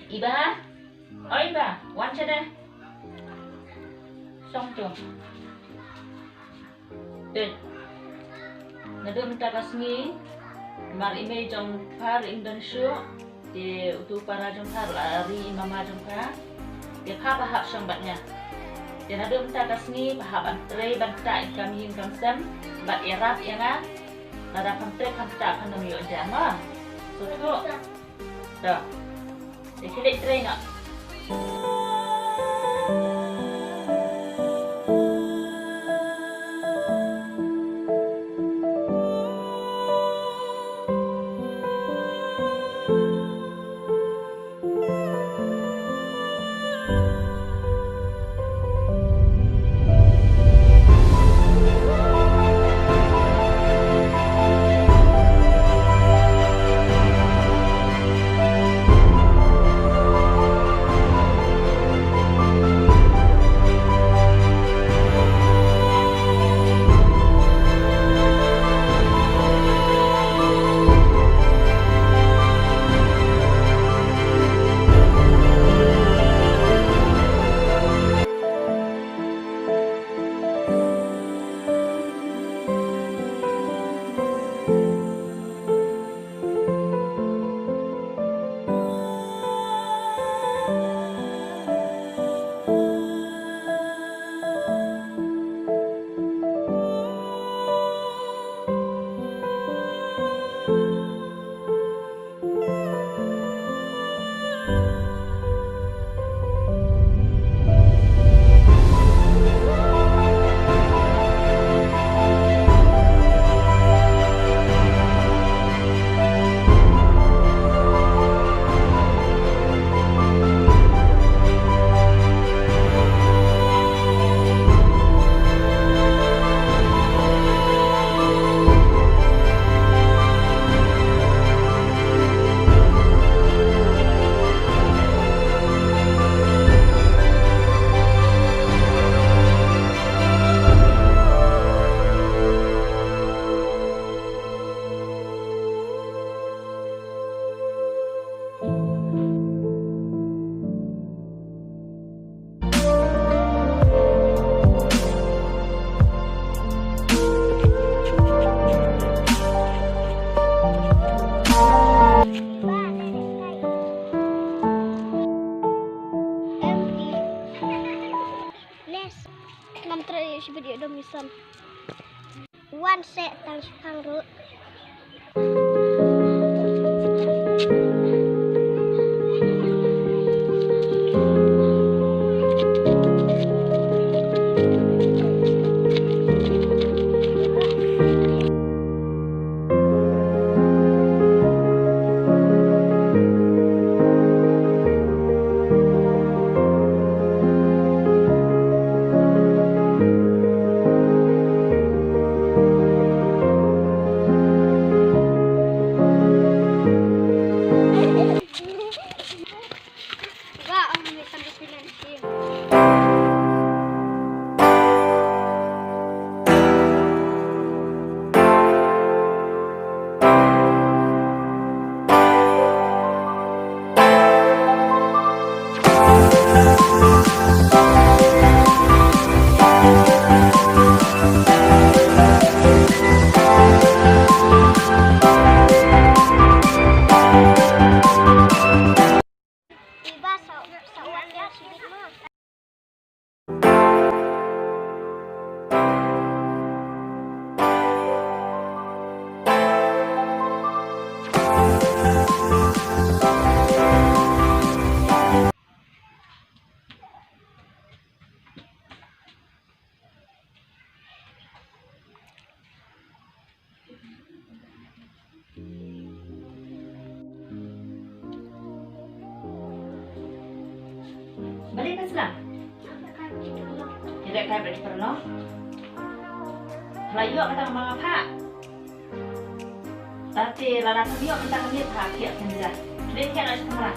Iba, oh iba, wan siya na. Song to. Dun. Nadun takas ni mar ime jong par Indonesia di utu para jong par lari mama jong ka. Dia pa bahap siyang batnya. Dia nadun takas ni bahap antre banta ikam yin kam sem bat erap ya nga. Nada pantre panta kan nami ojama. So tu. Dah. Dia kilik tray nak. Video dong misal. One set tang ru. Balik ka sila. Tidak kaya balik perno. Layo kata mga pa. Tapi lalaki niyo kita kami pakai sendiri. Jadi kaya nak semua.